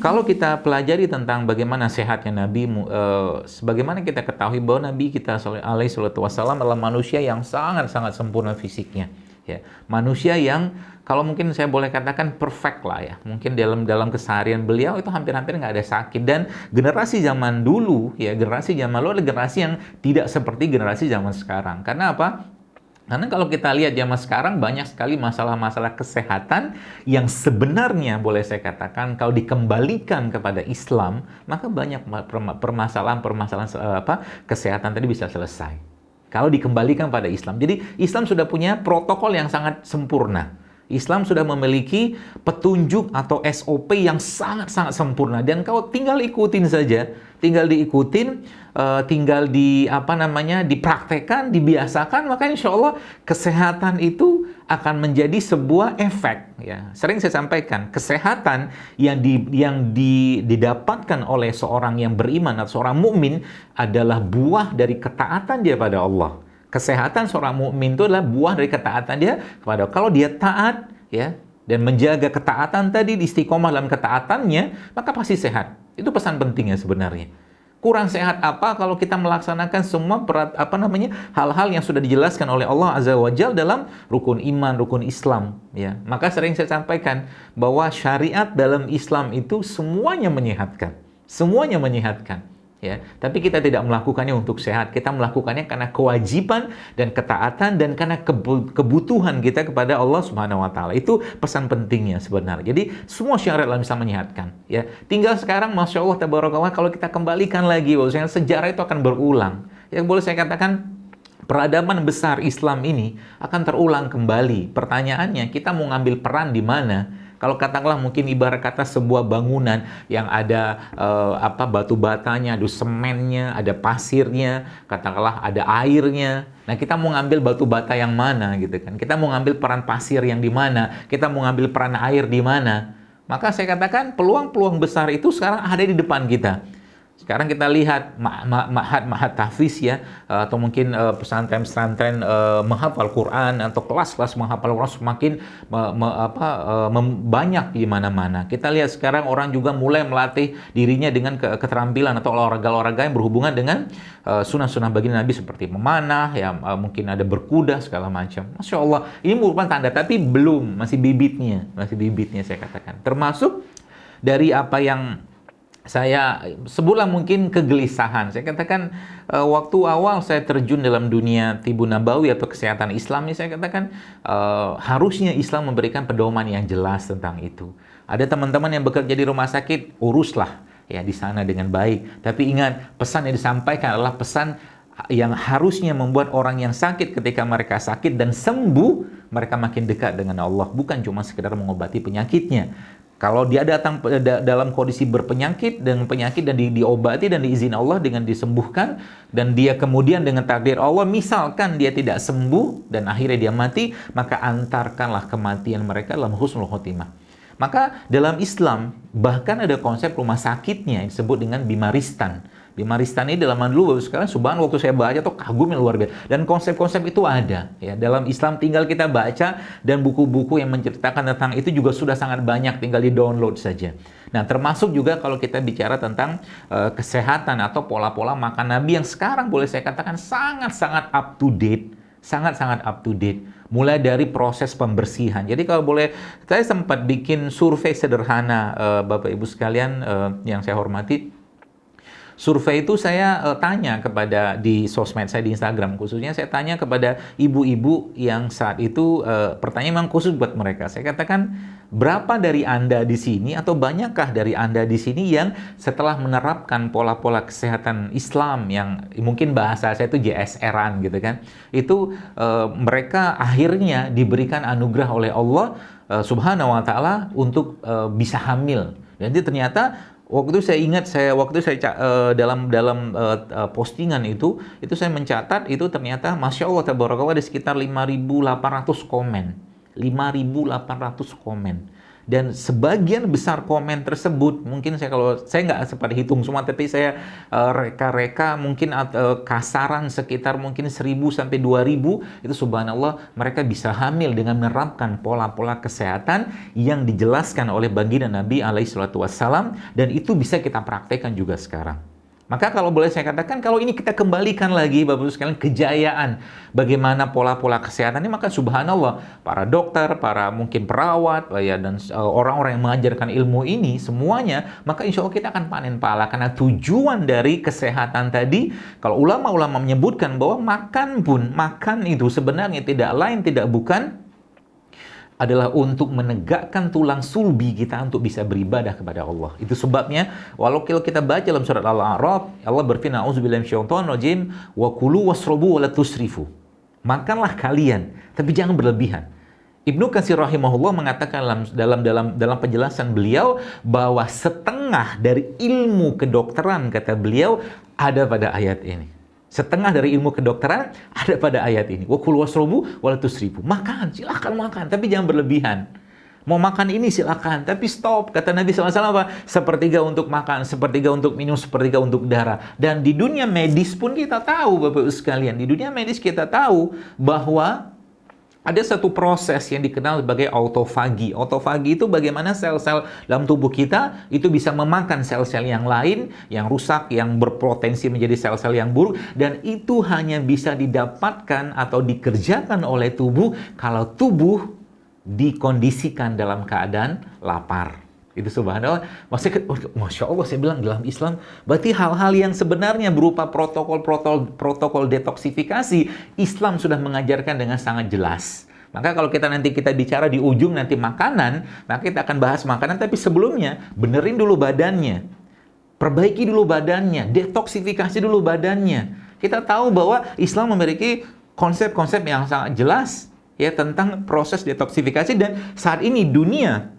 kalau kita pelajari tentang bagaimana sehatnya Nabi, sebagaimana kita ketahui bahwa Nabi kita alaihi salatu wasallam adalah manusia yang sangat-sangat sempurna fisiknya. Ya, manusia yang kalau mungkin saya boleh katakan perfect lah ya. Mungkin dalam keseharian beliau itu hampir-hampir nggak ada sakit. Dan generasi zaman dulu, ya generasi zaman dulu adalah generasi yang tidak seperti generasi zaman sekarang. Karena apa? Karena kalau kita lihat zaman sekarang banyak sekali masalah-masalah kesehatan yang sebenarnya boleh saya katakan kalau dikembalikan kepada Islam, maka banyak permasalahan-permasalahan kesehatan tadi bisa selesai. Kalau dikembalikan pada Islam. Jadi Islam sudah punya protokol yang sangat sempurna. Islam sudah memiliki petunjuk atau SOP yang sangat-sangat sempurna. Dan kau tinggal ikutin saja. Tinggal diikutin, tinggal dipraktekkan, dibiasakan, maka insya Allah kesehatan itu akan menjadi sebuah efek. Ya, sering saya sampaikan, kesehatan yang didapatkan oleh seorang yang beriman atau seorang mukmin adalah buah dari ketaatan dia pada Allah. Kesehatan seorang mukmin itu adalah buah dari ketaatan dia kepada Allah. Kalau dia taat, ya, dan menjaga ketaatan tadi, istiqomah dalam ketaatannya, maka pasti sehat. Itu pesan pentingnya sebenarnya. Kurang sehat apa kalau kita melaksanakan semua hal-hal yang sudah dijelaskan oleh Allah Azza wa Jalla dalam rukun iman, rukun Islam, ya. Maka sering saya sampaikan bahwa syariat dalam Islam itu semuanya menyehatkan. Semuanya menyehatkan, ya. Tapi kita tidak melakukannya untuk sehat. Kita melakukannya karena kewajiban dan ketaatan dan karena kebutuhan kita kepada Allah Subhanahu wa taala. Itu pesan pentingnya sebenarnya. Jadi semua syariat dalam Islam menyehatkan, ya. Tinggal sekarang Masya Allah tabarakallah kalau kita kembalikan lagi bahwasanya sejarah itu akan berulang. Yang boleh saya katakan peradaban besar Islam ini akan terulang kembali. Pertanyaannya, kita mau ngambil peran di mana? Kalau katakanlah mungkin ibarat kata sebuah bangunan yang ada batu batanya, ada semennya, ada pasirnya, katakanlah ada airnya. Nah, kita mau ngambil batu bata yang mana gitu kan? Kita mau ngambil peran pasir yang di mana? Kita mau ngambil peran air di mana? Maka saya katakan peluang-peluang besar itu sekarang ada di depan kita. Sekarang kita lihat ma'had tahfiz ya, atau mungkin pesantren-pesantren menghafal Quran atau kelas-kelas menghafal Quran semakin banyak di mana-mana. Kita lihat sekarang orang juga mulai melatih dirinya dengan keterampilan atau olahraga-olahraga yang berhubungan dengan sunnah-sunnah baginda Nabi seperti memanah, ya mungkin ada berkuda segala macam. Masya Allah, ini merupakan tanda, tapi belum, masih bibitnya saya katakan. Termasuk dari apa yang saya sebulan mungkin kegelisahan. Saya katakan waktu awal saya terjun dalam dunia Tibun Nabawi atau kesehatan Islam ini, saya katakan harusnya Islam memberikan pedoman yang jelas tentang itu. Ada teman-teman yang bekerja di rumah sakit, uruslah ya di sana dengan baik. Tapi ingat, pesan yang disampaikan adalah pesan yang harusnya membuat orang yang sakit ketika mereka sakit dan sembuh, mereka makin dekat dengan Allah, bukan cuma sekedar mengobati penyakitnya. Kalau dia datang dalam kondisi berpenyakit dan diobati dan diizin Allah dengan disembuhkan, dan dia kemudian dengan takdir Allah misalkan dia tidak sembuh dan akhirnya dia mati, maka antarkanlah kematian mereka dalam husnul khotimah. Maka dalam Islam bahkan ada konsep rumah sakitnya yang disebut dengan bimaristan. Bimaristan ini dalam dulu, sekarang subhanallah waktu saya baca tuh kagum yang luar biasa. Dan konsep-konsep itu ada ya dalam Islam, tinggal kita baca, dan buku-buku yang menceritakan tentang itu juga sudah sangat banyak, tinggal di-download saja. Nah, termasuk juga kalau kita bicara tentang kesehatan atau pola-pola makan Nabi yang sekarang boleh saya katakan sangat-sangat up to date, sangat-sangat up to date. Mulai dari proses pembersihan. Jadi kalau boleh, saya sempat bikin survei sederhana, Bapak Ibu sekalian yang saya hormati. Survei itu saya tanya kepada di sosmed saya, di Instagram khususnya, saya tanya kepada ibu-ibu yang saat itu, pertanyaan memang khusus buat mereka. Saya katakan, berapa dari Anda di sini atau banyakkah dari Anda di sini yang setelah menerapkan pola-pola kesehatan Islam yang mungkin bahasa saya itu JSR-an gitu kan, itu mereka akhirnya diberikan anugerah oleh Allah Subhanahu wa taala untuk bisa hamil. Dan itu ternyata waktu itu saya ingat, dalam postingan itu saya mencatat itu ternyata Masya Allah tabarakallah ada sekitar 5.800 komen. 5.800 komen. Dan sebagian besar komen tersebut, mungkin kalau saya nggak sempat hitung semua, tapi saya reka-reka mungkin kasaran sekitar mungkin 1.000 sampai 2.000, itu subhanallah mereka bisa hamil dengan menerapkan pola-pola kesehatan yang dijelaskan oleh baginda Nabi alaihi salatu wassalam, dan itu bisa kita praktekkan juga sekarang. Maka kalau boleh saya katakan, kalau ini kita kembalikan lagi Bapak-Ibu sekalian, kejayaan bagaimana pola-pola kesehatan ini, maka subhanallah para dokter, para mungkin perawat ya, dan orang-orang yang mengajarkan ilmu ini semuanya, maka insya Allah kita akan panen pahala. Karena tujuan dari kesehatan tadi, kalau ulama-ulama menyebutkan bahwa makan itu sebenarnya tidak lain tidak bukan adalah untuk menegakkan tulang sulbi kita untuk bisa beribadah kepada Allah. Itu sebabnya walau kita baca dalam surat Al-A'raf, Allah berfirman, "A'udzubillahi minasyaitonir rajim, wa kulu wasrobu wa la tusrifu." Makanlah kalian, tapi jangan berlebihan. Ibnu Katsir rahimahullah mengatakan dalam penjelasan beliau bahwa setengah dari ilmu kedokteran, kata beliau, ada pada ayat ini. Setengah dari ilmu kedokteran ada pada ayat ini. Wa kulu wasrobu wa la tusrifu. Makan, silakan makan, tapi jangan berlebihan. Mau makan ini silakan, tapi stop. Kata Nabi SAW apa? Sepertiga untuk makan, sepertiga untuk minum, sepertiga untuk darah. Dan di dunia medis pun kita tahu, Bapak-Ibu sekalian, di dunia medis kita tahu bahwa ada satu proses yang dikenal sebagai autofagi. Autofagi itu bagaimana sel-sel dalam tubuh kita itu bisa memakan sel-sel yang lain, yang rusak, yang berpotensi menjadi sel-sel yang buruk. Dan itu hanya bisa didapatkan atau dikerjakan oleh tubuh kalau tubuh dikondisikan dalam keadaan lapar. Itu subhanallah. Masya Allah, saya bilang dalam Islam, berarti hal-hal yang sebenarnya berupa protokol detoksifikasi, Islam sudah mengajarkan dengan sangat jelas. Maka kalau kita bicara di ujung nanti makanan, maka kita akan bahas makanan, tapi sebelumnya benerin dulu badannya. Perbaiki dulu badannya, detoksifikasi dulu badannya. Kita tahu bahwa Islam memiliki konsep-konsep yang sangat jelas ya tentang proses detoksifikasi, dan saat ini dunia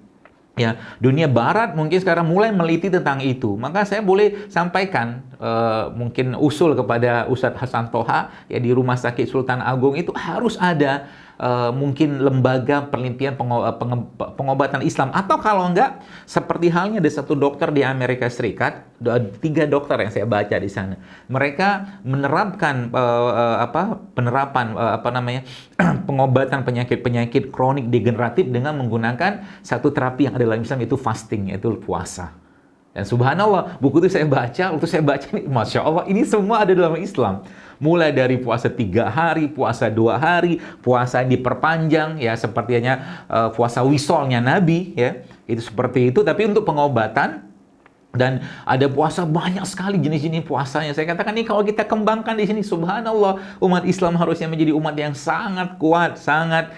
barat mungkin sekarang mulai meliti tentang itu. Maka saya boleh sampaikan mungkin usul kepada Ustadz Hasan Toha ya, di Rumah Sakit Sultan Agung itu harus ada mungkin lembaga penelitian pengobatan Islam, atau kalau enggak seperti halnya ada satu dokter di Amerika Serikat, 3 dokter yang saya baca di sana, mereka menerapkan pengobatan penyakit kronik degeneratif dengan menggunakan satu terapi yang ada dalam Islam, yaitu fasting, yaitu puasa. Dan subhanallah, buku itu saya baca, ini, Masya Allah, ini semua ada dalam Islam. Mulai dari puasa 3 hari, puasa 2 hari, puasa diperpanjang, ya sepertinya puasa wisolnya Nabi, ya itu seperti itu. Tapi untuk pengobatan, dan ada puasa banyak sekali jenis-jenis puasanya. Saya katakan ini kalau kita kembangkan di sini, subhanallah, umat Islam harusnya menjadi umat yang sangat kuat, sangat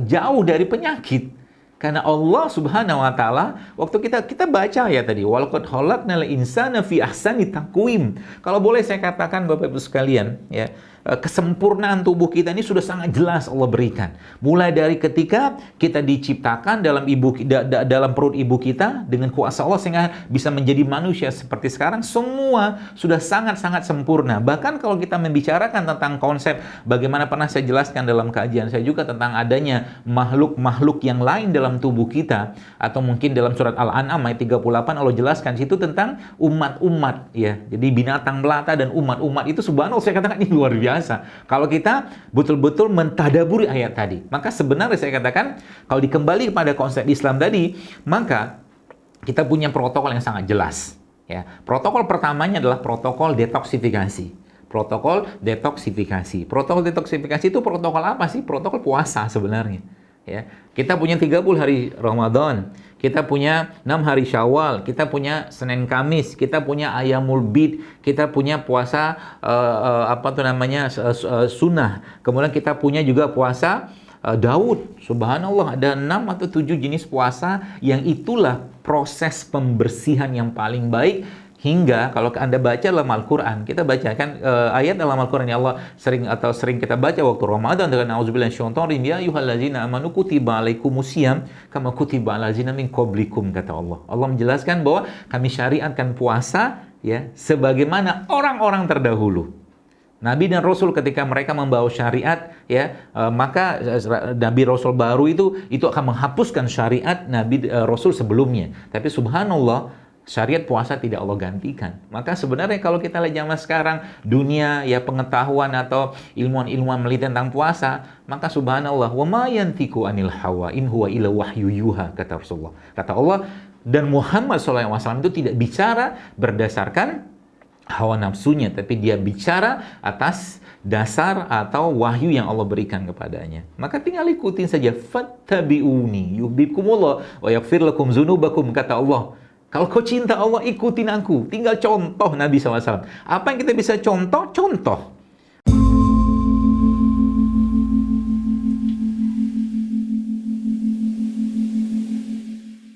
jauh dari penyakit. Karena Allah Subhanahu wa taala, waktu kita baca ya tadi, walaqad khalaqnal insana fi ahsani taqwim. Kalau boleh saya katakan Bapak Ibu sekalian, ya, kesempurnaan tubuh kita ini sudah sangat jelas Allah berikan. Mulai dari ketika kita diciptakan dalam perut ibu kita dengan kuasa Allah sehingga bisa menjadi manusia seperti sekarang, semua sudah sangat-sangat sempurna. Bahkan kalau kita membicarakan tentang konsep bagaimana pernah saya jelaskan dalam kajian saya juga tentang adanya makhluk-makhluk yang lain dalam tubuh kita, atau mungkin dalam surat Al-An'am ayat 38 Allah jelaskan situ tentang umat-umat ya. Jadi binatang melata dan umat-umat itu subhanallah, saya katakan ini luar biasa. Kalau kita betul-betul mentadaburi ayat tadi, maka sebenarnya saya katakan kalau dikembali kepada konsep Islam tadi, maka kita punya protokol yang sangat jelas. Ya, protokol pertamanya adalah protokol detoksifikasi. Protokol detoksifikasi itu protokol apa sih? Protokol puasa sebenarnya. Ya, kita punya 30 hari Ramadan, kita punya 6 hari Syawal, kita punya Senin Kamis, kita punya Ayamul Bid, kita punya puasa sunnah. Kemudian kita punya juga puasa Daud. Subhanallah, ada 6 atau 7 jenis puasa yang itulah proses pembersihan yang paling baik. Hingga kalau Anda baca dalam Al-Quran, kita bacakan ayat dalam Al-Quran yang Allah sering kita baca waktu Ramadan dengan auzubillahi minasyaitonir rajim, ya ayyuhallazina amanu kutiba alaikumusiyam kama kutiba alal ladzina min qablikum, kata Allah. Allah menjelaskan bahwa kami syariatkan puasa ya sebagaimana orang-orang terdahulu. Nabi dan Rasul ketika mereka membawa syariat, ya, maka Nabi Rasul baru itu akan menghapuskan syariat Nabi Rasul sebelumnya. Tapi subhanallah, syariat puasa tidak Allah gantikan. Maka sebenarnya kalau kita lihat zaman sekarang, dunia ya pengetahuan atau ilmuwan-ilmuwan meliti tentang puasa, maka subhanallah, wa ma yantiqu anil hawa in huwa illa wahyu yuha, kata Rasulullah. Kata Allah, dan Muhammad SAW itu tidak bicara berdasarkan hawa nafsunya, tapi dia bicara atas dasar atau wahyu yang Allah berikan kepadanya. Maka tinggal ikutin saja. Fattabi'uni yuhibbukumullah wa yaghfir lakum dzunubakum, kata Allah. Kalau kau cinta Allah, ikutin aku. Tinggal contoh Nabi SAW. Apa yang kita bisa contoh? Contoh.